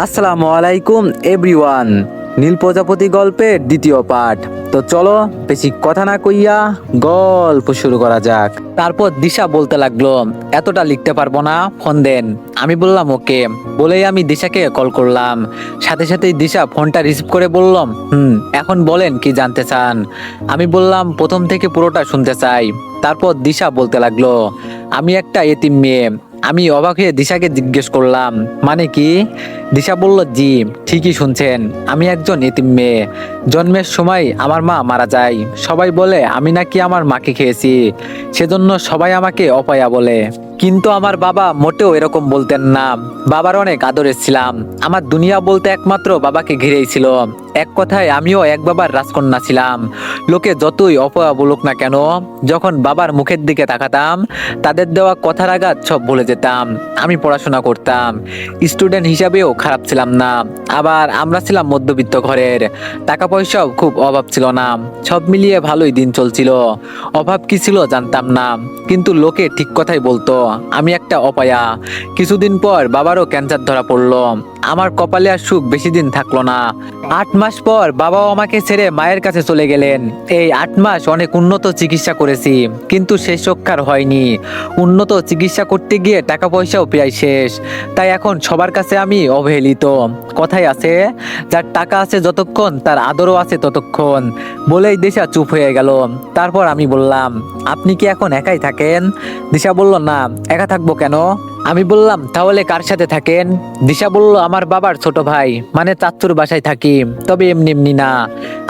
আসসালামু আলাইকুম এভরিওয়ান। নীল প্রজাপতি গল্পের দ্বিতীয় পাঠ। তো চলো বেশি কথা না কইয়া গল্প শুরু করা যাক। তারপর দিশা বলতে লাগলো, এতটা লিখতে পারবো না, ফোন দেন। আমি বললাম ওকে। বলেই আমি দিশাকে কল করলাম। সাথে সাথেই দিশা ফোনটা রিসিভ করে বললাম, এখন বলেন কি জানতে চান। আমি বললাম প্রথম থেকে পুরোটা শুনতে চাই। তারপর দিশা বলতে লাগলো, আমি একটা এতিম মেয়ে। আমি অবাক হয়ে দিশাকে জিজ্ঞেস করলাম, মানে কি? দিশা বলল, জি ঠিকই শুনছেন, আমি একজন এতিম মেয়ে। জন্মের সময় আমার মা মারা যায়। সবাই বলে আমি নাকি আমার মাকে খেয়েছি, সেজন্য সবাই আমাকে অপয়া বলে। কিন্তু আমার বাবা মোটেও এরকম বলতেন না। বাবার অনেক আদরের ছিলাম। আমার দুনিয়া বলতে একমাত্র বাবাকে ঘিরেই ছিল। এক কথায় আমিও এক বাবার রাজকন্যা ছিলাম। লোকে যতই অপয়া বলুক না কেন, যখন বাবার মুখের দিকে তাকাতাম, তাদের দেওয়া কথার আঘাত সব ভুলে যেতাম। আমি পড়াশোনা করতাম, স্টুডেন্ট হিসাবেও খারাপ ছিলাম না। আবার আমরা ছিলাম মধ্যবিত্ত ঘরের, টাকা পয়সাও খুব অভাব ছিল না। সব মিলিয়ে ভালোই দিন চলছিল। অভাব কি ছিল জানতাম না, কিন্তু লোকে ঠিক কথাই বলতো আমি একটা অপয়া। কিছুদিন পর বাবারও ক্যান্সার ধরা পড়লো। আমার কপালে আর সুখ বেশি দিন থাকলো না। 8 মাস পর বাবাও আমাকে ছেড়ে মায়ের কাছে চলে গেলেন। এই 8 মাস অনেক উন্নত চিকিৎসা করেছি, কিন্তু শেষ রক্ষার হয়নি। উন্নত চিকিৎসা করতে গিয়ে টাকা পয়সাও প্রায় শেষ। তাই এখন সবার কাছে আমি অবহেলিত। কথাই আছে, যার টাকা আছে যতক্ষণ তার আদরও আছে ততক্ষণ। বলেই দিশা চুপ হয়ে গেল। তারপর আমি বললাম, আপনি কি এখন একাই থাকেন? দিশা বলল, না, একা থাকবো কেন? আমি বললাম, তাহলে কার সাথে থাকেন? দিশা বলল, আমার বাবার ছোট ভাই মানে চাচ্চুর বাসায় থাকি, তবে এমনি এমনি না।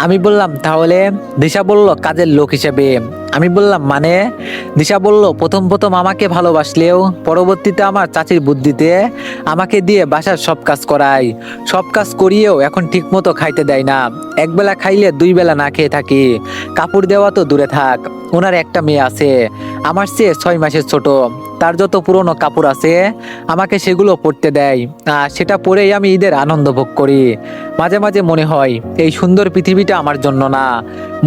আমি বললাম, তাহলে? দিশা বলল, কাজের লোক হিসেবে। আমি বললাম, মানে? দিশা বলল, প্রথম প্রথম আমাকে ভালোবাসলেও পরবর্তীতে আমার চাচির বুদ্ধিতে আমাকে দিয়ে বাসার সব কাজ করায়। সব কাজ করিয়েও এখন ঠিক মতো খাইতে দেয় না। একবেলা খাইলে 2 বেলা না খেয়ে থাকি। কাপড় দেওয়া তো দূরে থাক, ওনার একটা মেয়ে আছে, আমার চেয়ে 6 মাসের ছোট। তার যত পুরনো কাপড় আছে আমাকে সেগুলো পরতে দেয়, আর সেটা পরেই আমি ঈদের আনন্দ ভোগ করি। মাঝে মাঝে মনে হয় এই সুন্দর পৃথিবীটা আমার জন্য না।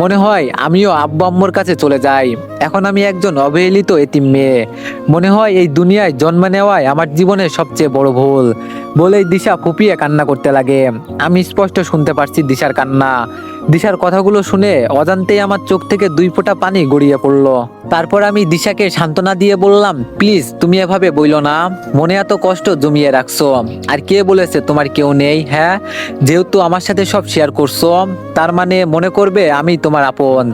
মনে হয় আমিও আব্বু আম্মুর কাছে চলে যাই। এখন আমি একজন অবহেলিত এতিম মেয়ে। মনে হয় এই দুনিয়ায় জন্ম নেওয়াই আমার জীবনের সবচেয়ে বড় ভুল। বলেই দিশা ফুপিয়ে কান্না করতে লাগে। আমি স্পষ্ট শুনতে পারছি দিশার কান্না। দিশার কথাগুলো শুনে অজান্তেই আমার চোখ থেকে 2 ফোঁটা পানি গড়িয়ে পড়লো। তারপর আমি দিশাকে সান্ত্বনা দিয়ে বললাম, প্লিজ তুমি এভাবে বইলো না। মনে এত কষ্ট জমিয়ে রাখছো, আর কে বলেছে তোমার কেউ নেই? হ্যাঁ, যেহেতু আমার সাথে সব শেয়ার করছো, তার মানে মনে করবে আমি তোমার আপন,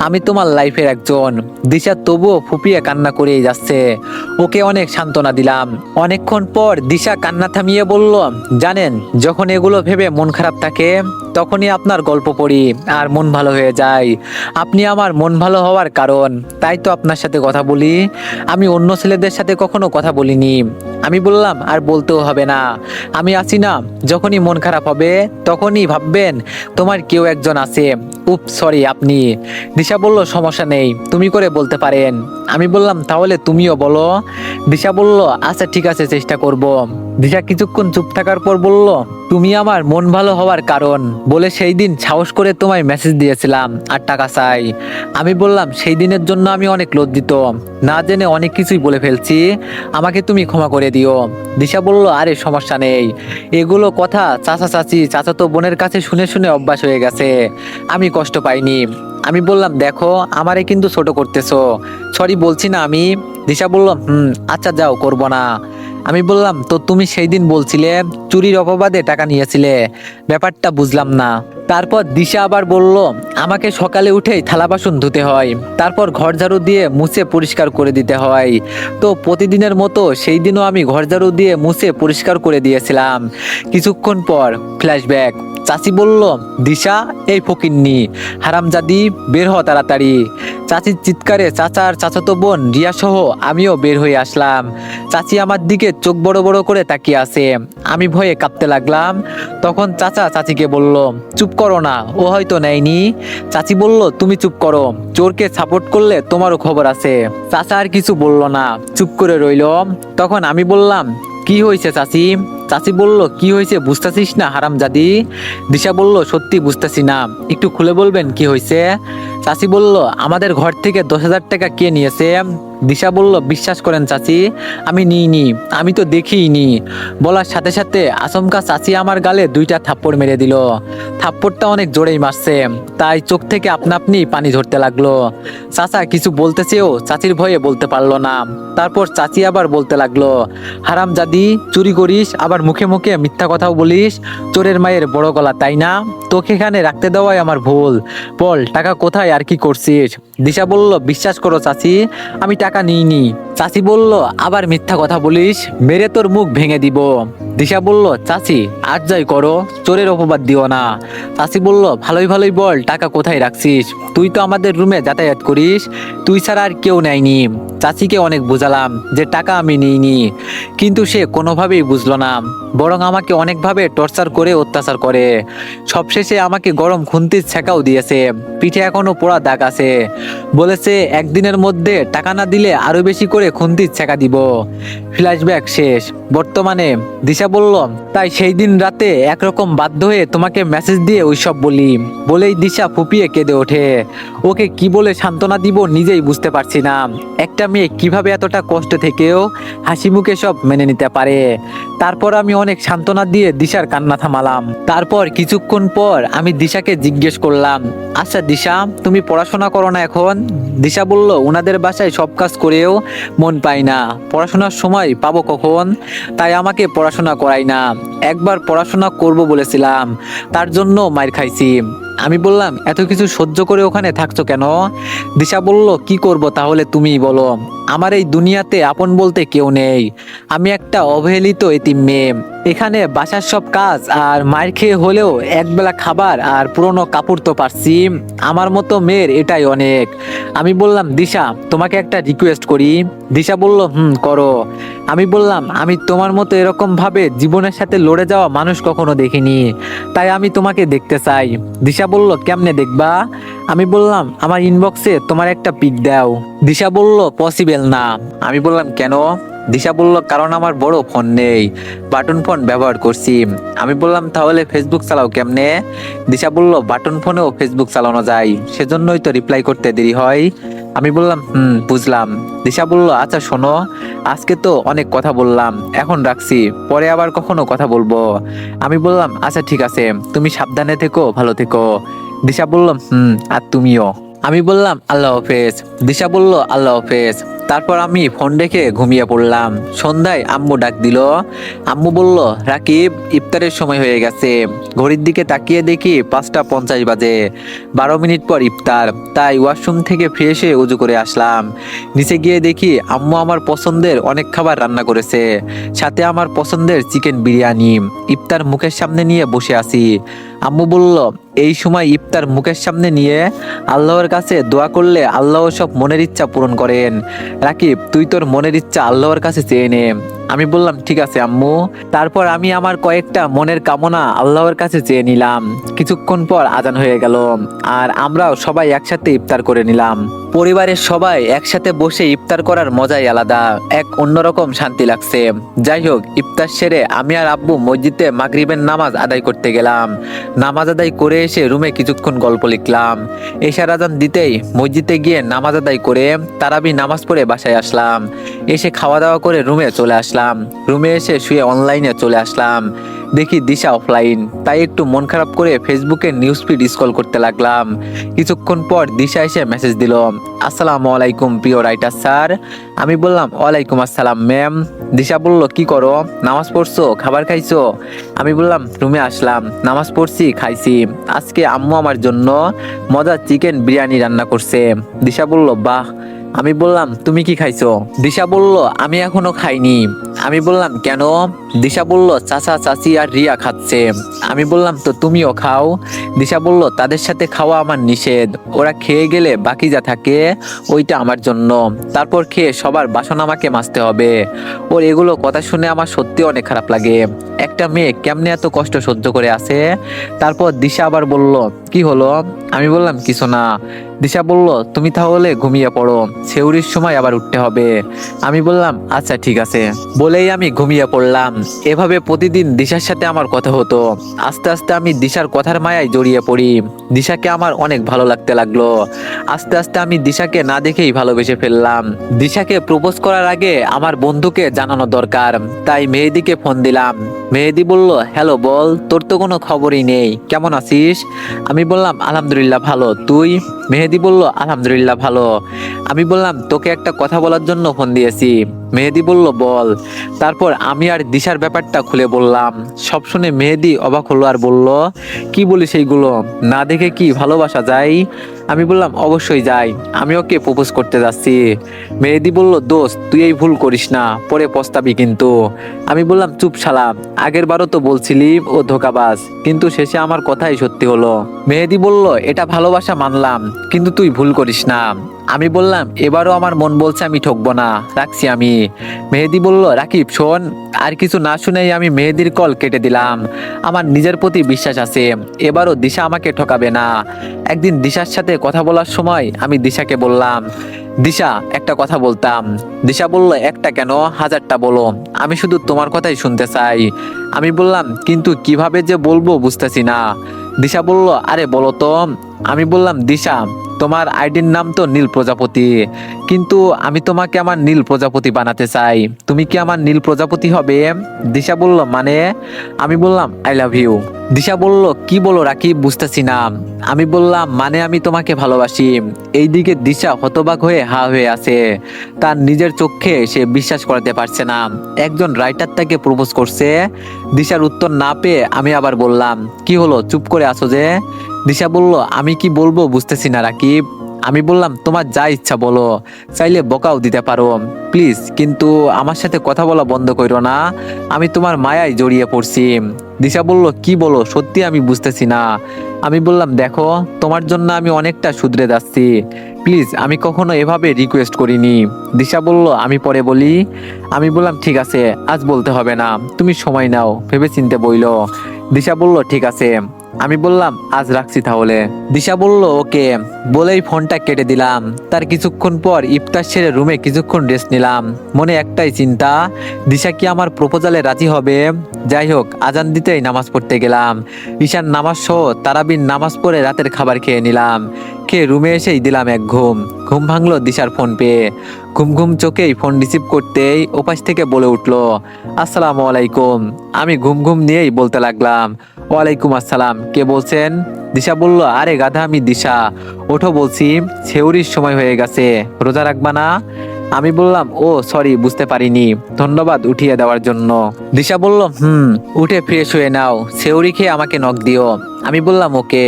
আমি তোমার লাইফের একজন। দিশা তবুও ফুপিয়ে কান্না করেই যাচ্ছে। ওকে অনেক সান্ত্বনা দিলাম। অনেকক্ষণ পর দিশা কান্না থামিয়ে বলল, জানেন, যখন এগুলো ভেবে মন খারাপ থাকে তখনই আপনার গল্প পড়ি আর মন ভালো হয়ে যায়। আপনি আমার মন ভালো হওয়ার কারণ, তাই তো আপনার সাথে কথা বলি। আমি অন্য ছেলেদের সাথে কখনো কথা বলিনি। আমি বললাম, আর বলতেও হবে না, আমি আছি না। যখনই মন খারাপ হবে তখনই ভাববেন তোমার কেউ একজন আছে। সরি আপনি। দিশা বলল, সমস্যা নেই, তুমি করে বলতে পারেন। আমি বললাম, তাহলে তুমিও বলো। দিশা বলল, আচ্ছা ঠিক আছে, চেষ্টা করব। দিশা কিছুক্ষণ চুপ থাকার পর বলল, তুমি আমার মন ভালো হওয়ার কারণ বলে সেই দিন সাহস করে তোমায় মেসেজ দিয়েছিলাম আর টাকা চাই। আমি বললাম, সেই দিনের জন্য আমি অনেক লজ্জিত, না জেনে অনেক কিছুই বলে ফেলছি, আমাকে তুমি ক্ষমা করে দিও। দিশা বলল, আরে সমস্যা নেই, এগুলো কথা চাচা চাচি চাচাতো বোনের কাছে শুনে শুনে অভ্যাস হয়ে গেছে, আমি কষ্ট পাইনি। আমি বললাম, দেখো আমারে কিন্তু ছোট করতেছো, সরি বলছি না আমি। দিশা বলল, আচ্ছা যাও, করব না। আমি বললাম, তো তুমি সেই দিন বলছিলে চুরির অপবাদে টাকা নিয়েছিলে, ব্যাপারটা বুঝলাম না। তারপর দিশা আবার বলল, আমাকে সকালে উঠেই থালা বাসন ধুতে হয়, তারপর ঘর ঝাড়ু দিয়ে মুছে পরিষ্কার করে দিতে হয়। তো প্রতিদিনের মতো সেই দিনও আমি ঘর ঝাড়ু দিয়ে মুছে পরিষ্কার করে দিয়েছিলাম। কিছুক্ষণ পর ফ্ল্যাশব্যাক। চাচি বলল, দিশা, এই ফকিন্নি হারামজাদি, বের হ তাড়াতাড়ি। চাচির চিৎকারে চাচা আর চাচাতো বোন রিয়া সহ আমিও বের হয়ে আসলাম। চাচি আমার দিকে চোখ বড় বড় করে তাকিয়ে আছে। আমি ভয়ে কাঁপতে লাগলাম। তখন চাচা চাচিকে বলল, চুপ করো না, ও হয়তো নেয়নি। চাচি বলল, তুমি চুপ করো, চোরকে সাপোর্ট করলে তোমারও খবর আছে। চাচা আর কিছু বলল না, চুপ করে রইল। তখন আমি বললাম, কি হয়েছে চাচি? চাচি বলল, কি হয়েছে বুঝতেছিস না হারামজাদি? দিশা বলল, সত্যি বুঝতেছি না, একটু খুলে বলবেন কি হয়েছে? চাচি বলল, আমাদের ঘর থেকে 10,000 টাকা কে নিয়েছে? দিশা বলল, বিশ্বাস করেন চাচি, আমি নিইনি, আমি তো দেখিইনি। বলার সাথে সাথে আচমকা চাচি আমার গালে 2টা থাপ্পড় মেরে দিল। থাপ্পড়টা অনেক জোরেই মারছে, তাই চোখ থেকে আপনা আপনি পানি ঝরতে লাগলো। চাচা কিছু বলতে চেয়েও চাচির ভয়ে বলতে পারলো না। তারপর চাচি আবার বলতে লাগলো, হারামজাদি, চুরি করিস, আবার মুখে মুখে মিথ্যা কথাও বলিস, চোরের মায়ের বড় গলা, তাই না? তোকে এখানে রাখতে দেওয়াই আমার ভুল। বল টাকা কোথায় আর কি করছিস? দিশা বলল, বিশ্বাস করো চাচি, আমি টাকা নিইনি। চাচি বলল, আবার মিথ্যা কথা বলিস, মেরে তোর মুখ ভেঙে দিব। দিশা বলল, চাচি আর যাই করো, চোরের অপবাদ দিও না। চাচি বলল, ভালোই ভালোই বল টাকা কোথায় রাখছিস? তুই তো আমাদের রুমে যাতায়াত করিস, তুই ছাড়া আর কেউ নেয়নি। চাচিকে অনেক বোঝালাম যে টাকা আমি নিইনি, কিন্তু সে কোনোভাবেই বুঝলো না, বরং আমাকে অনেকভাবে টর্চার করে অত্যাচার করে। সবশেষে আমাকে গরম খুন্তির ছেঁকাও দিয়েছে, পিঠে এখনো পোড়া দাগ আছে। বলেছে একদিনের মধ্যে টাকা না দিলে আরো বেশি করে খুন্তির ছেঁকা দিব। ফ্ল্যাশব্যাক শেষ। বর্তমানে দিশা বলল, তাই সেই দিন রাতে একরকম বাধ্য হয়ে তোমাকে মেসেজ দিয়ে ওইসব বলি। বলেই দিশা ফুপিয়ে কেঁদে ওঠে। ওকে কি বলে সান্ত্বনা দিব নিজেই বুঝতে পারছি না। একটা মেয়ে কিভাবে এতটা কষ্ট থেকেও হাসি মুখে সব মেনে নিতে পারে। তারপর আমি অনেক সান্ত্বনা দিয়ে দিশার কান্না থামালাম। তারপর কিছুক্ষণ পর আমি দিশাকে জিজ্ঞেস করলাম, আচ্ছা দিশা, তুমি পড়াশোনা করো না এখন? দিশা বলল, ওনাদের বাসায় সব কাজ করেও মন পাই না, পড়াশোনার সময় পাবো কখন? তাই আমাকে পড়াশোনা করাই না। একবার পড়াশোনা করব বলেছিলাম, তার জন্য মার খাইছি। আমি বললাম, এত কিছু সহ্য করে ওখানে থাকছো কেন? দিশা বলল, কি করব তাহলে তুমিই বলো। আমার এই দুনিয়াতে আপন বলতে কেউ নেই, আমি একটা অবহেলিত এতিম মেয়ে। এখানে বাসার সব কাজ আর মায়ের খেয়ে হলেও একবেলা খাবার আর পুরনো কাপড় তো পারছি। আমার মতো মেয়ের এটাই অনেক। আমি বললাম, দিশা তোমাকে একটা রিকোয়েস্ট করি। দিশা বলল, করো। আমি বললাম, আমি তোমার মতো এরকম ভাবে জীবনের সাথে লড়ে যাওয়া মানুষ কখনো দেখিনি, তাই আমি তোমাকে দেখতে চাই। দিশা বলল, কেমনে দেখবা? আমি বললাম, আমার ইনবক্সে তোমার একটা পিক দাও। দিশা বলল, পসিবল না। আমি বললাম, কেন? দিশা বলল, কারণ আমার বড় ফোন নেই, বাটন ফোন ব্যবহার করছি। আমি বললাম, তাহলে ফেসবুক চালাও কেমনে? দিশা বলল, বাটন ফোনেও ফেসবুক চালানো যায়, সেজন্যই তো রিপ্লাই করতে দেরি হয়। আমি বললাম, বুঝলাম। দিশা বলল, আচ্ছা শোনো, আজকে তো অনেক কথা বললাম, এখন রাখছি, পরে আবার কখনো কথা বলবো। আমি বললাম, আচ্ছা ঠিক আছে, তুমি সাবধানে থেকো, ভালো থেকো। দিশা বলল, আর তুমিও। আমি বললাম, আল্লাহ হাফেজ। দিশা বলল, আল্লাহ হাফেজ। তারপর আমি ফোন রেখে ঘুমিয়ে পড়লাম। সন্ধ্যায় আম্মু ডাক দিল। আম্মু বলল, রাকিব, ইফতারের সময় হয়ে গেছে। ঘড়ির দিকে তাকিয়ে দেখি 5টা 50 বাজে, 12 মিনিট পর ইফতার। তাই ওয়াশরুম থেকে ফ্রেশ হয়ে উজু করে আসলাম। নিচে গিয়ে দেখি আম্মু আমার পছন্দের অনেক খাবার রান্না করেছে, সাথে আমার পছন্দের চিকেন বিরিয়ানি। ইফতার মুখের সামনে নিয়ে বসে আছি। আম্মু বলল, এই সময় ইফতার মুখের সামনে নিয়ে আল্লাহর কাছে দোয়া করলে আল্লাহ সব মনের ইচ্ছা পূরণ করেন। রাকিব, তুই তোর মনের ইচ্ছা আল্লাহর কাছে চেয়ে নে। আমি বললাম, ঠিক আছে আম্মু। তারপর আমি আমার কয়েকটা মনের কামনা আল্লাহর কাছে চেয়ে নিলাম। কিছুক্ষণ পর আজান হয়ে গেল, আর আমরাও সবাই একসাথে ইফতার করে নিলাম। পরিবারের সবাই একসাথে বসে ইফতার করার মজাই আলাদা, এক অন্যরকম শান্তি লাগছে। যাই হোক, ইফতার সেরে আমি আর আব্বু মসজিদে মাগরিবের নামাজ আদায় করতে গেলাম। নামাজ আদায় করে এসে রুমে কিছুক্ষণ গল্প লিখলাম। এশার আজান দিতেই মসজিদে গিয়ে নামাজ আদায় করে তারাবি নামাজ পড়ে বাসায় আসলাম। এসে খাওয়া দাওয়া করে রুমে চলে আসলাম। রুমে এসে শুয়ে অনলাইনে চলে আসলাম। দেখি দিশা অফলাইন, তাই একটু মন খারাপ করে ফেসবুকে নিউজ ফিড স্ক্রল করতে লাগলাম। কিছুক্ষণ পর দিশা এসে মেসেজ দিল, আসসালামু আলাইকুম প্রিয় রাইটার স্যার। আমি বললাম, ওয়ালাইকুম আসসালাম ম্যাম। দিশা বলল, কি করো? নামাজ পড়ছো? খাবার খাইছো? আমি বললাম, রুমে আসলাম, নামাজ পড়ছি, খাইছি। আজকে আম্মু আমার জন্য মজার চিকেন বিরিয়ানি রান্না করছে। দিশা বলল, বাহ। আমি বললাম, তুমি কি খাইছো? দিশা বলল, আমি এখনো খাইনি। আমি বললাম, কেন? দিশা বলল, চাচা চাচি আর রিয়া খাচ্ছে। আমি বললাম, তো তুমিও খাও। দিশা বলল, তাদের সাথে খাওয়া আমার নিষেধ, ওরা খেয়ে গেলে বাকি যা থাকে ওইটা আমার জন্য, তারপর খেয়ে সবার বাসন আমাকে মাজতে হবে। ওর এগুলো কথা শুনে আমার সত্যি অনেক খারাপ লাগে। একটা মেয়ে কেমনে এত কষ্ট সহ্য করে আছে? তারপর দিশা আবার বলল, কি হলো? আমি বললাম কিছু না। দিশা বলল তুমি তাহলে ঘুমিয়ে পড়ো, সেউরির সময় আবার উঠতে হবে। আমি বললাম আচ্ছা ঠিক আছে, বলেই আমি ঘুমিয়ে পড়লাম। এভাবে প্রতিদিন দিশার সাথে আমার কথা হতো। আস্তে আস্তে আমি দিশার কথার মায়ায় জড়িয়ে পড়ি। দিশাকে আমার অনেক ভালো লাগতে লাগলো। আস্তে আস্তে আমি দিশাকে না দেখেই ভালোবেসে ফেললাম। দিশাকে প্রপোজ করার আগে আমার বন্ধুকে জানানো দরকার, তাই মেহেদিকে ফোন দিলাম। মেহেদি বলল হ্যালো বল, তোর তো কোনো খবরই নেই, কেমন আছিস? আমি বললাম আলহামদুলিল্লাহ ভালো, তুই? মেহেদি বলল আলহামদুলিল্লাহ ভালো। আমি বললাম তোকে একটা কথা বলার জন্য ফোন দিয়েছি। মেহেদি বলল বল। তারপর আমি আর দিশার ব্যাপারটা খুলে বললাম। সব শুনে মেহেদি অবাক হলো আর বলল কি বলিস সেইগুলো, না দেখে কি ভালোবাসা যায়? আমি বললাম অবশ্যই যাই, আমি ওকে প্রপোজ করতে যাচ্ছি। মেহেদি বলল দোস্ত তুই এই ভুল করিস না, পরে পস্তাবি কিন্তু। আমি বললাম চুপ শালা, আগের বারও তো বলছিলি ও ধোঁকাবাজ, কিন্তু শেষে আমার কথাই সত্যি হলো। মেহেদি বলল এটা ভালোবাসা মানলাম, কিন্তু তুই ভুল করিস না। আমি বললাম এবারও আমার মন বলছে আমি ঠকবো না, রাখছি আমি। মেহেদি বলল রাকিব শোন। আর কিছু না শুনেই আমি মেহেদির কল কেটে দিলাম। আমার নিজের প্রতি বিশ্বাস আছে, এবারও দিশা আমাকে ঠকাবে না। একদিন দিশার সাথে কথা বলার সময় আমি দিশাকে বললাম দিশা একটা কথা বলতাম। দিশা বলল একটা কেন, হাজারটা বলো, আমি শুধু তোমার কথাই শুনতে চাই। আমি বললাম কিন্তু কিভাবে যে বলবো বুঝতেছি না। দিশা বলল আরে বলো তো। আমি বললাম দিশা তোমার আইডির নাম তো নীল প্রজাপতি, কিন্তু আমি তোমাকে আমার নীল প্রজাপতি বানাতে চাই, তুমি কি আমার নীল প্রজাপতি হবে? দিশা বলল মানে? আমি বললাম আই লাভ ইউ। দিশা বলল কি বলো রাকিব, বুঝতেছি না। আমি বললাম মানে আমি তোমাকে ভালোবাসি। এইদিকে দিশা হতবাক হয়ে হা হয়ে আছে, তার নিজের চোখে সে বিশ্বাস করাতে পারছে না একজন রাইটার তাকে প্রপোজ করছে। দিশার উত্তর না পেয়ে আমি আবার বললাম কি হলো, চুপ করে আছো যে? দিশা বলল আমি কি বলবো বুঝতেছি না রাকিব। আমি বললাম তোমার যা ইচ্ছা বলো, চাইলে বকাও দিতে পারো প্লিজ, কিন্তু আমার সাথে কথা বলা বন্ধ করো না, আমি তোমার মায়ায় জড়িয়ে পড়ছি। দিশা বলল কি বলো, সত্যি আমি বুঝতেছি না। আমি বললাম দেখো তোমার জন্য আমি অনেকটা শুধরে যাচ্ছি, প্লিজ, আমি কখনো এভাবে রিকোয়েস্ট করিনি। দিশা বলল আমি পরে বলি। আমি বললাম ঠিক আছে, আজ বলতে হবে না, তুমি সময় নাও, ভেবে চিনতে বইলো। দিশা বলল ঠিক আছে। আমি বললাম আজ রাখছি তাহলে। দিশা বলল ওকে, বলেই ফোনটা কেটে দিলাম। তার কিছুক্ষণ পর ইফতার সেরে রুমে কিছুক্ষণ রেস্ট নিলাম। মনে একটাই চিন্তা, দিশা কি আমার প্রপোজালে রাজি হবে? যাই হোক, আজান দিতেই নামাজ পড়তে গেলাম। ঈশান নামাজ সহ তারাবির নামাজ পড়ে রাতের খাবার খেয়ে নিলাম। খেয়ে রুমে এসেই দিলাম এক ঘুম। ঘুম ভাঙলো দিশার ফোন পেয়ে। ঘুম ঘুম চোখেই ফোন রিসিভ করতেই ওপাশ থেকে বলে উঠলো আসসালামু আলাইকুম। আমি ঘুম ঘুম নিয়েই বলতে লাগলাম ওয়ালাইকুম আসসালাম, কে বলছেন? দিশা বলল আরে গাধা আমি দিশা, ওঠো বলছি, সেউরির সময় হয়ে গেছে, রোজা রাখবা না? আমি বললাম ও সরি, বুঝতে পারিনি, ধন্যবাদ উঠিয়ে দেওয়ার জন্য। দিশা বলল উঠে ফ্রেশ হয়ে নাও, সেউরি খেয়ে আমাকে নক দিও। আমি বললাম ওকে,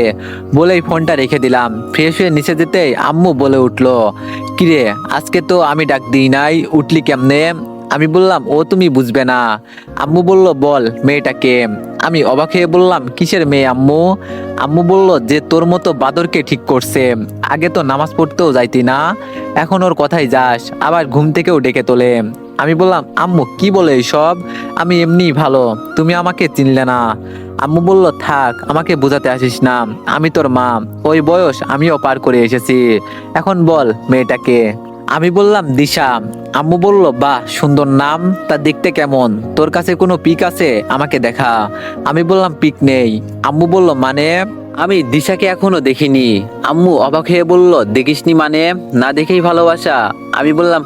বলেই ফোনটা রেখে দিলাম। ফ্রেশ হয়ে নিচে যেতেই আম্মু বলে উঠলো কিরে আজকে তো আমি ডাক দিই নাই, উঠলি কেমনে? আমি বললাম ও তুমি বুঝবে না। আম্মু বলল বল মেয়েটাকে। আমি অবাক হয়ে বললাম কিসের মেয়ে আম্মু? আম্মু বলল যে তোর মতো বাদরকে ঠিক করছে, আগে তো নামাজ পড়তেও যাইতি না, এখন ওর কথাই যাস, আবার ঘুম থেকেও ডেকে তোলে। আমি বললাম আম্মু কি বলে এইসব, আমি এমনিই ভালো, তুমি আমাকে চিনলে না। আম্মু বলল থাক, আমাকে বোঝাতে আসিস না, আমি তোর মা, ওই বয়স আমিও পার করে এসেছি, এখন বল মেয়েটাকে। আমি বললাম দিশা। আম্মু বলল বাহ সুন্দর নাম, তা দেখতে কেমন, তোর কাছে কোনো পিক আছে, আমাকে দেখা। আমি বললাম পিক নেই। আম্মু বলল মানে? আমি দিশাকে এখনো দেখিনি। আম্মু অবাক হয়ে বলল দেখিসনি মানে, না দেখেই ভালোবাসা? আমি বললাম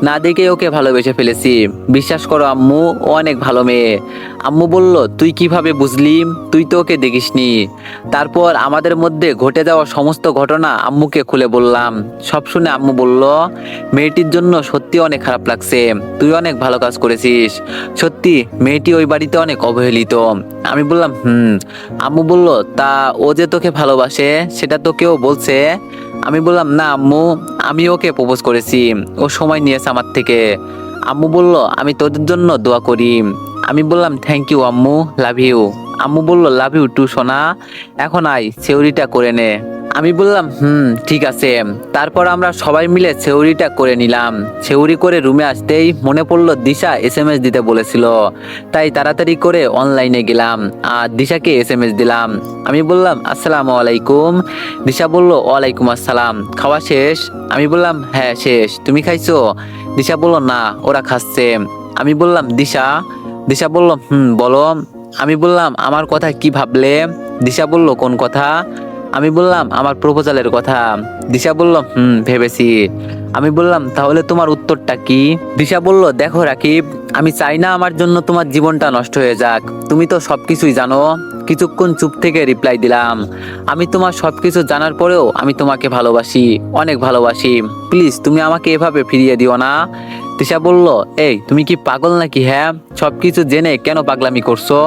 না দেখেই ওকে ভালোবেসে ফেলেছি, বিশ্বাস করো আম্মু, ও অনেক ভালো মেয়ে। আম্মু বলল তুই কিভাবে বুঝলি, তুই তো ওকে দেখিসনি। তারপর আমাদের মধ্যে ঘটে যাওয়া সমস্ত ঘটনা আম্মুকে খুলে বললাম। সব শুনে আম্মু বলল মেয়েটির জন্য সত্যি অনেক খারাপ লাগছে, তুই অনেক ভালো কাজ করেছিস, সত্যি মেয়েটি ওই বাড়িতে অনেক অবহেলিত। আমি বললাম আম্মু বলল তা ও যে তোকে ভালোবাসে সেটা তো কেউ বলছে? আমি বললাম না আম্মু, আমি ওকে প্রপোজ করেছি, ও সময় নিয়েছে আমার থেকে। আম্মু বলল আমি তোদের জন্য দোয়া করি। আমি বললাম থ্যাংক ইউ আম্মু, লাভ ইউ। আম্মু বলল লাভ ইউ টু সোনা, এখন আয় সেউরিটা করে নে। আমি বললাম ঠিক আছে। তারপর আমরা সবাই মিলে সেউরিটা করে নিলাম। সেউরি করে রুমে আসতেই মনে পড়লো দিশা এসএমএস দিতে বলেছিল, তাই তাড়াতাড়ি করে অনলাইনে গেলাম আর দিশাকে এসএমএস দিলাম। আমি বললাম আসসালামু আলাইকুম। দিশা বলল ওয়ালাইকুম আসসালাম, খাওয়া শেষ? আমি বললাম হ্যাঁ শেষ, তুমি খাইছো? দিশা বলল না, ওরা খাচ্ছে। আমি বললাম দিশা। দিশা বলল বলো। আমি বললাম আমার কথা কি ভাবলে? দিশা বলল কোন কথা? আমি বললাম আমার প্রপোজালের কথা। দিশা বলল ভেবেছি। আমি বললাম তাহলে তোমার উত্তরটা কি? দিশা বলল দেখো রাকিব, আমি চাই না আমার জন্য তোমার জীবনটা নষ্ট হয়ে যাক, তুমি তো সবকিছুই জানো। কিছুক্ষণ চুপ থেকে রিপ্লাই দিলাম, আমি তোমার সবকিছু জানার পরেও আমি তোমাকে ভালোবাসি, অনেক ভালোবাসি, প্লিজ তুমি আমাকে এভাবে ফিরিয়ে দিও না। দিশা বলল এই তুমি কি পাগল নাকি? হ্যাঁ, সবকিছু জেনে কেন পাগলামি করছো?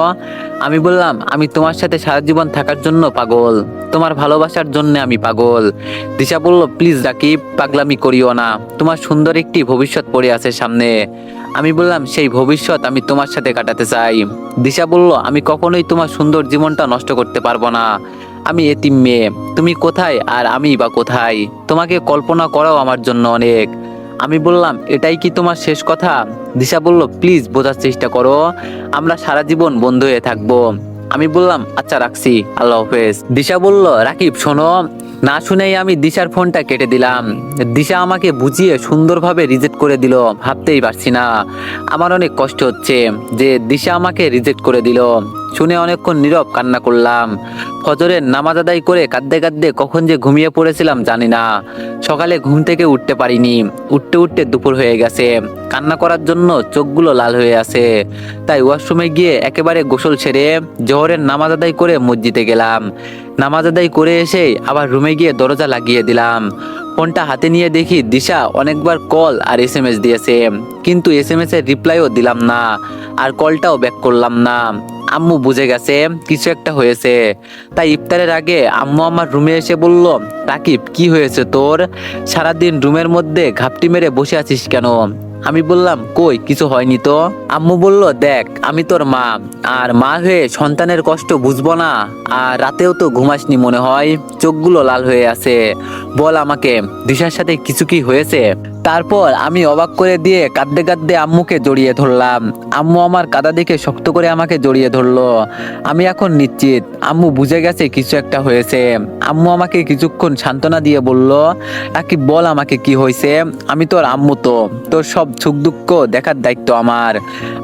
আমি বললাম আমি তোমার সাথে সারা জীবন থাকার জন্য পাগল, তোমার ভালোবাসার জন্য আমি পাগল। দিশা বলল প্লিজ রাকিব, পাগলামি করিও না, তোমার সুন্দর একটি ভবিষ্যৎ পড়ে আছে সামনে। আমি বললাম সেই ভবিষ্যৎ আমি তোমার সাথে কাটাতে চাই। দিশা বলল আমি কখনোই তোমার সুন্দর জীবনটা নষ্ট করতে পারবো না, আমি এতিম মেয়ে, তুমি কোথায় আর আমি বা কোথায়? তোমাকে কল্পনা করাও আমার জন্য অনেক। আমি বললাম এটাই কি তোমার শেষ কথা? দিশা বলল প্লিজ বোঝার চেষ্টা করো, আমরা সারা জীবন বন্ধু হয়ে থাকবো। আমি বললাম আচ্ছা রাখছি, আল্লাহ হাফেজ। দিশা বলল রাকিব শোনো। না শুনেই আমি দিশার ফোনটা কেটে দিলাম। দিশা আমাকে বুঝিয়ে সুন্দরভাবে রিজেক্ট করে দিল, ভাবতেই পারছি না। আমার অনেক কষ্ট হচ্ছে যে দিশা আমাকে রিজেক্ট করে দিল। শুনে অনেকক্ষণ নীরব কান্না করলাম। ফজরের নামাজ আদায় করে কাঁদতে কাঁদতে কখন যে ঘুমিয়ে পড়েছিলাম জানি না। সকালে ঘুম থেকে উঠতে পারিনি, উঠতে উঠতে দুপুর হয়ে গেছে। কান্না করার জন্য চোখগুলো লাল হয়ে আছে। তাই ওয়াশরুমে গিয়ে একেবারে গোসল সেরে জোহরের নামাজ আদায় করে মসজিদে গেলাম। নামাজ আদায় করে এসে আবার রুমে গিয়ে দরজা লাগিয়ে দিলাম। ফোনটা হাতে নিয়ে দেখি দিশা অনেকবার কল আর এসএমএস দিয়েছে, কিন্তু এসএমএস এর রিপ্লাইও দিলাম না আর কলটাও ব্যাক করলাম না। আম্মু বুঝে গেছে কিছু একটা হয়েছে, তাই ইফতারের আগে আম্মু আমার রুমে এসে বলল রাকিব কি হয়েছে তোর? সারাদিন রুমের মধ্যে ঘাপটি মেরে বসে আছিস কেন? আমি বললাম কই কিছু হয়নি তো। আম্মু বলল দেখ আমি তোর মা, আর মা হয়ে সন্তানের কষ্ট বুঝবো না? আর রাতেও তো ঘুমাসনি মনে হয়, চোখগুলো লাল হয়ে আছে, বল আমাকে দিশার সাথে কিছু কি হয়েছে? তারপর আমি অবাক করে দিয়ে কাঁদতে কাঁদতে আম্মুকে জড়িয়ে ধরলাম। আম্মু আমার কাঁদা দেখে শক্ত করে আমাকে জড়িয়ে ধরলো। আমি এখন নিশ্চিত আম্মু বুঝে গেছে কিছু একটা হয়েছে। আম্মু আমাকে কিছুক্ষণ সান্ত্বনা দিয়ে বলল রাকিব বল আমাকে কি হয়েছে, আমি তোর আম্মু, তো তোর সব সুখ দুঃখ দেখার দায়িত্ব আমার।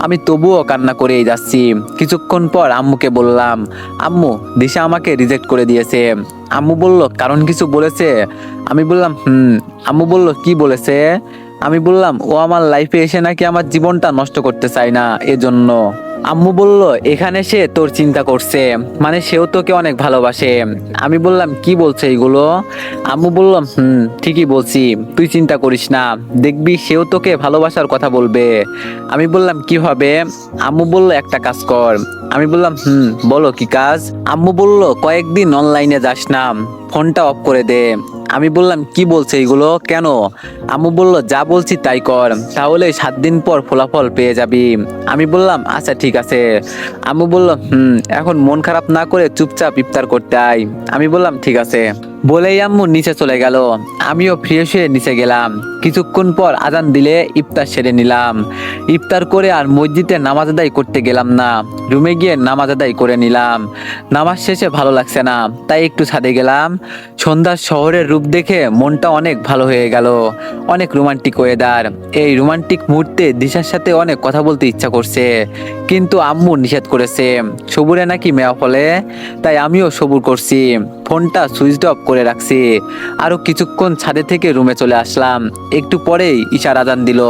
আমি তবুও কান্না করেই যাচ্ছি। কিছুক্ষণ পর আম্মুকে বললাম আম্মু দিশা আমাকে রিজেক্ট করে দিয়েছে। আম্মু বলল কারণ কিছু বলেছে? আমি বললাম আম্মু বলল কি বলেছে? আমি বললাম ও আমার লাইফে এসে নাকি আমার জীবনটা নষ্ট করতে চায় না, এজন্য। আম্মু বলল এখানে সে তোর চিন্তা করছে, মানে সেও তোকে অনেক ভালোবাসে। আমি বললাম কি বলছে এগুলো? আম্মু বললাম ঠিকই বলছি, তুই চিন্তা করিস না, দেখবি সেও তোকে ভালোবাসার কথা বলবে। আমি বললাম কিভাবে? আম্মু বলল একটা কাজ কর। আমি বললাম বলো কি কাজ? আম্মু বলল কয়েকদিন অনলাইনে যাস না, ফোনটা অফ করে দে। আমি বললাম কি বলছে এগুলো, কেন? আম্মু বলল যা বলছি তাই কর, তাহলে 7 দিন পর ফলাফল পেয়ে যাবি। আমি বললাম আচ্ছা ঠিক আছে। আম্মু বলল এখন মন খারাপ না করে চুপচাপ ইফতার করতে আয়। আমি বললাম ঠিক আছে। বলেই আম্মু নিচে চলে গেল। আমিও ফ্রেশ হয়ে নিচে গেলাম। কিছুক্ষণ পর আজান দিলে ইফতার সেরে নিলাম। ইফতার করে আর মসজিদে নামাজ আদায় করতে গেলাম না, রুমে গিয়ে নামাজ আদায় করে নিলাম। নামাজ শেষে ভালো লাগছে না, তাই একটু ছাদে গেলাম। সন্ধ্যার শহরের রূপ দেখে মনটা অনেক ভালো হয়ে গেল, অনেক রোমান্টিক ওয়েদার। এই রোমান্টিক মুহূর্তে দিশার সাথে অনেক কথা বলতে ইচ্ছা করছে, কিন্তু আম্মু নিষেধ করেছে, সবুরে নাকি মেয়া ফলে। তাই আমিও সবুর করছি, ফোনটা সুইচ অফ করে রাখছি। আরো কিছুক্ষণ ছাদে থেকে রুমে চলে আসলাম। একটু পরেই ইশার আজান দিল,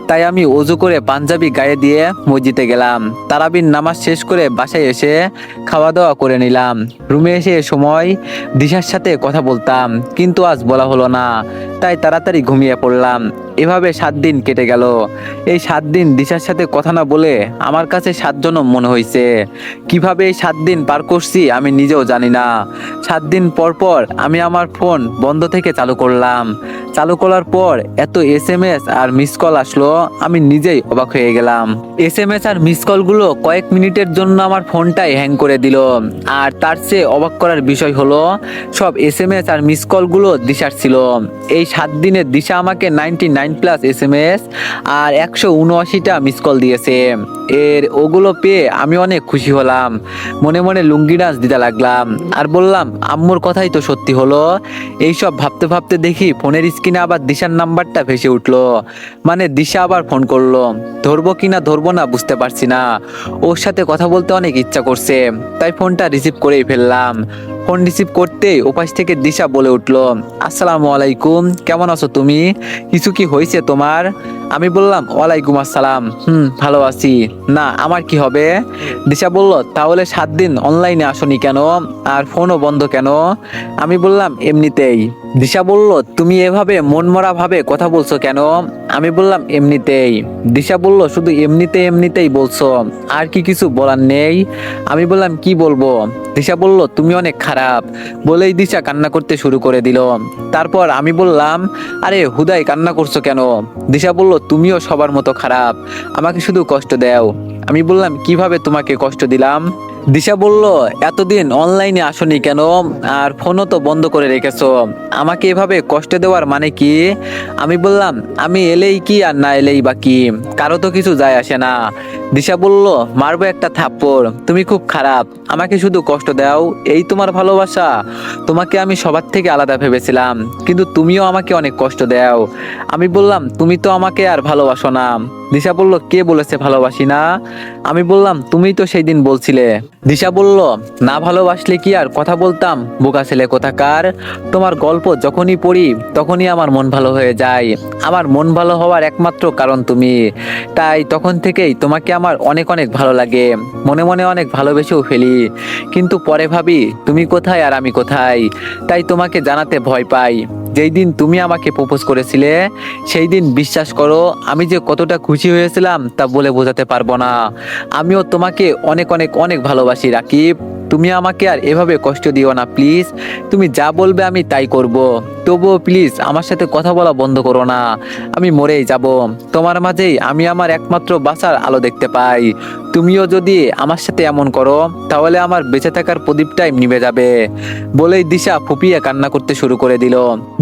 তাই আমি ওযু করে পাঞ্জাবি গায়ে দিয়ে মসজিদে গেলাম। তারাবির নামাজ শেষ করে বাসায় এসে খাওয়া দাওয়া করে নিলাম। রুমে এসে সময় দিশার সাথে কথা বলতাম, কিন্তু আজ বলা হলো না। তাই তাড়াতাড়ি ঘুমিয়ে পড়লাম। এভাবে 7 দিন কেটে গেল। এই 7 দিন দিশার সাথে কথা না বলে আমার কাছে 7 জনম মনে হয়েছে। কিভাবে এই 7 দিন পার করছি আমি নিজেও জানি না। 7 দিন পর পর আমি আমার ফোন বন্ধ থেকে চালু করলাম। চালু করার পর এত SMS আর মিস কল আসলো, আমি নিজেই অবাক হয়ে গেলাম। SMS আর মিস কলগুলো কয়েক মিনিটের জন্য আমার ফোনটাই হ্যাং করে দিল। আর তার চেয়ে অবাক করার বিষয় হলো সব SMS আর মিস কলগুলো দিশার ছিল। এই 7 দিনে দিশা আমাকে 99+ SMS আর 179টা মিস কল দিয়েছে। ওগুলো পেয়ে আমি অনেক খুশি হলাম। মনে মনে লুঙ্গি ডান্স দিতে লাগলাম আর বললাম, আম্মুর কথাই তো সত্যি হলো। এইসব ভাবতে ভাবতে দেখি ফোনের স্ক্রিনে আবার দিশার নাম্বারটা ভেসে উঠলো। মানে দিশা আবার ফোন করলো। ধরবো কিনা ধরবো না বুঝতে পারছি না। ওর সাথে কথা বলতে অনেক ইচ্ছা করছে, তাই ফোনটা রিসিভ করেই ফেললাম। ফোন রিসিভ করতেই ওপাশ থেকে দিশা বলে উঠলো, আসসালামু আলাইকুম, কেমন আছো তুমি? কিছু কি হয়েছে তোমার? আমি বললাম, ওয়ালাইকুম আসসালাম, ভালো আছি। না, আমার কি হবে? দিশা বলল, তাহলে 7 দিন অনলাইনে আসনি কেন আর ফোনও বন্ধ কেন? আমি বললাম, এমনিতেই। দিশা বলল, তুমি এভাবে মনমরা ভাবে কথা বলছো কেন? আমি বললাম, এমনিতেই। দিশা বলল, শুধু এমনিতেই বলছো, আর কি কিছু বলার নেই? আমি বললাম, কি বলবো? দিশা বলল, তুমি অনেক খারাপ। বলেই দিশা কান্না করতে শুরু করে দিল। তারপর আমি বললাম, আরে হুদাই কান্না করছো কেন? দিশা বলল, তুমিও সবার মতো খারাপ, আমাকে শুধু কষ্ট দাও। আমি বললাম, কিভাবে তোমাকে কষ্ট দিলাম? দিশা বলল, এতদিন অনলাইনে আসনি কেন আর ফোনও তো বন্ধ করে রেখেছো, আমাকে এভাবে কষ্ট দেওয়ার মানে কি? আমি বললাম, আমি এলেই কি আর না এলেই বা কি, কারো তো কিছু যায় আসে না। দিশা বলল, মারবো একটা থাপ্পড়, তুমি খুব খারাপ, আমাকে শুধু কষ্ট দাও, এই তোমার ভালোবাসা? তোমাকে আমি সবার থেকে আলাদা ভেবেছিলাম, কিন্তু তুমিও আমাকে অনেক কষ্ট দাও। আমি বললাম, তুমি তো আমাকে আর ভালোবাসো না। দিশা বলল, কে বলেছে ভালোবাসি না? আমি বললাম, তুমিই তো সেই দিন বলছিলে। দিশা বলল, না ভালোবাসলে কি আর কথা বলতাম, বোকা ছেলে কোথাকার। তোমার গল্প যখনই পড়ি তখনই আমার মন ভালো হয়ে যায়। আমার মন ভালো হওয়ার একমাত্র কারণ তুমি। তাই তখন থেকেই তোমাকে আমার অনেক অনেক ভালো লাগে, মনে মনে অনেক ভালোবেসেও ফেলি। কিন্তু পরে ভাবি, তুমি কোথায় আর আমি কোথায়, তাই তোমাকে জানাতে ভয় পাই। যেই দিন তুমি আমাকে প্রপোজ করেছিলে সেই দিন বিশ্বাস করো আমি যে কতটা খুশি হয়েছিলাম তা বলে বোঝাতে পারবো না। আমিও তোমাকে অনেক অনেক অনেক ভালোবাসি রাকিব। তুমি আমাকে আর এভাবে কষ্ট দিও না প্লিজ। তুমি যা বলবে আমি তাই করব। তবুও প্লিজ আমার সাথে কথা বলা বন্ধ করো না। আমি মরেই যাব, তোমার মাঝেই আমি আমার একমাত্র বাঁচার আলো দেখতে পাই। তুমিও যদি আমার সাথে এমন করো তাহলে আমার বেঁচে থাকার প্রদীপটাই নিভে যাবে। বলেই দিশা ফুপিয়ে কান্না করতে শুরু করে দিল।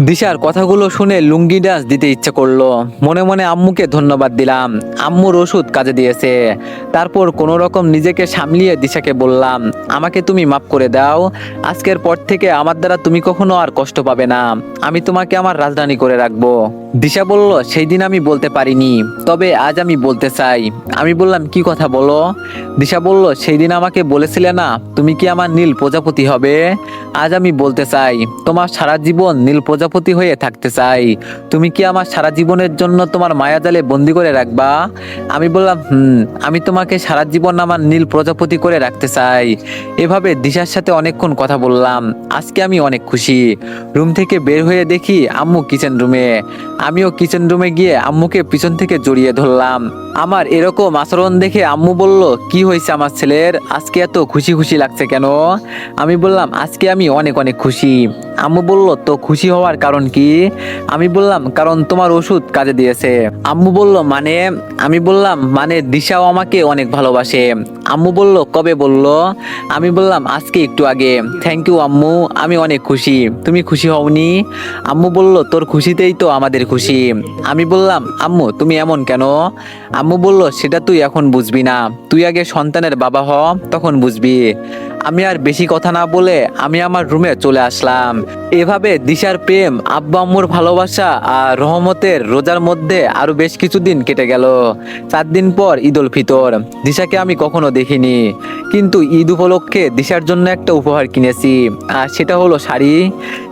দিশার কথাগুলো শুনে লুঙ্গি ডান্স দিতে ইচ্ছে করলো। মনে মনে আম্মুকে ধন্যবাদ দিলাম, আম্মুর ওষুধ কাজে দিয়েছে। তারপর কোনো রকম নিজেকে সামলিয়ে দিশাকে বললাম, আমাকে তুমি মাফ করে দাও। আজকের পর থেকে আমার দ্বারা তুমি কখনো আর কষ্ট পাবে না। আমি তোমাকে আমার রাজধানী করে রাখবো। দিশা বলল, সেই দিন আমি বলতে পারিনি, তবে আজ আমি বলতে চাই। আমি বললাম, কি কথা বলো? দিশা বলল, সেই দিন আমাকে বলেছিলে না তুমি কি আমার নীল প্রজাপতি হবে? আজ আমি বলতে চাই, তোমার সারা জীবন নীল প্রজাপতি হয়ে থাকতে চাই। তুমি কি আমার সারা জীবনের জন্য তোমার মায়াজালে বন্দি করে রাখবা? আমি বললাম, আমি তোমাকে সারা জীবন আমার নীল প্রজাপতি করে রাখতে চাই। এভাবে দিশার সাথে অনেকক্ষণ কথা বললাম। আজকে আমি অনেক খুশি। রুম থেকে বের হয়ে দেখি আম্মু কিচেন রুমে। আমিও কিচেন রুমে গিয়ে আম্মুকে পিছন থেকে জড়িয়ে ধরলাম। আমার এরকম আচরণ দেখে আম্মু বলল, কি হয়েছে আমার ছেলের, আজকে এত খুশি খুশি লাগছে কেন? আমি বললাম, আজকে আমি অনেক অনেক খুশি। আম্মু বলল, তো খুশি হওয়ার কারণ কি? আমি বললাম, কারণ তোমার ওষুধ কাজে দিয়েছে। আম্মু বলল, মানে? আমি বললাম, মানে দিশাও আমাকে অনেক ভালোবাসে। আম্মু বলল, কবে বলল? আমি বললাম, আজকে একটু আগে। থ্যাংক ইউ আম্মু, আমি অনেক খুশি। তুমি খুশি হওনি? আম্মু বলল, তোর খুশিতেই তো আমাদের খুশি। আমি বললাম, আম্মু তুমি এমন কেন? আম্মু বলল, সেটা তুই এখন বুঝবি না, তুই আগে সন্তানের বাবা হ, তখন বুঝবি। আমি আর বেশি কথা না বলে আমি আমার রুমে চলে আসলাম। এভাবে দিশার প্রেম, আব্বা আম্মুর ভালোবাসা আর রহমতের রোজার মধ্যে আরো বেশ কিছুদিন কেটে গেল। 4 দিন পর ঈদ উল ফিতর। দিশাকে আমি কখনো দেখিনি, কিন্তু ঈদ উপলক্ষে দিশার জন্য একটা উপহার কিনেছি, আর সেটা হলো শাড়ি।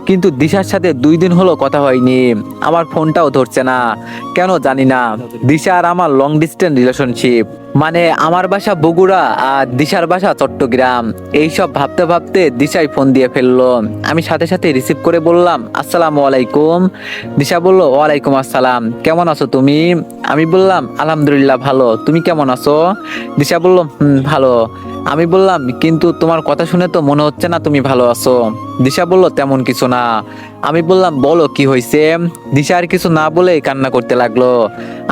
কিন্তু দিশার সাথে 2 দিন হলো কথা হয়নি, আমার ফোনটাও ধরছে না, কেন জানি না। দিশা আর আমার লং ডিস্টেন্স রিলেশনশিপ। মানে আমার বাসা বগুড়া আর দিশার বাসা চট্টগ্রাম। এইসব ভাবতে ভাবতে দিশাই ফোন দিয়ে ফেললো। আমি সাথে সাথে রিসিভ করে বললাম, আসসালামু আলাইকুম। দিশা বলল, ওয়ালাইকুম আসসালাম, কেমন আছো তুমি? আমি বললাম, আলহামদুলিল্লাহ ভালো, তুমি কেমন আছো? দিশা বলল, ভালো। আমি বললাম, কিন্তু তোমার কথা শুনে তো মনে হচ্ছে না তুমি ভালো আছো। দিশা বলল, তেমন কিছু না। আমি বললাম, বলো কি হয়েছে? দিশা আর কিছু না বলে কান্না করতে লাগলো।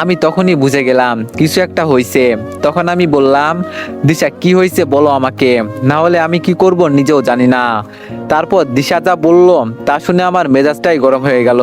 আমি তখনই বুঝে গেলাম কিছু একটা হয়েছে। তখন আমি বললাম, দিশা কি হয়েছে বলো আমাকে, না হলে আমি কি করব নিজেও জানি না। তারপর দিশা যা বলল তা শুনে আমার মেজাজটাই গরম হয়ে গেল।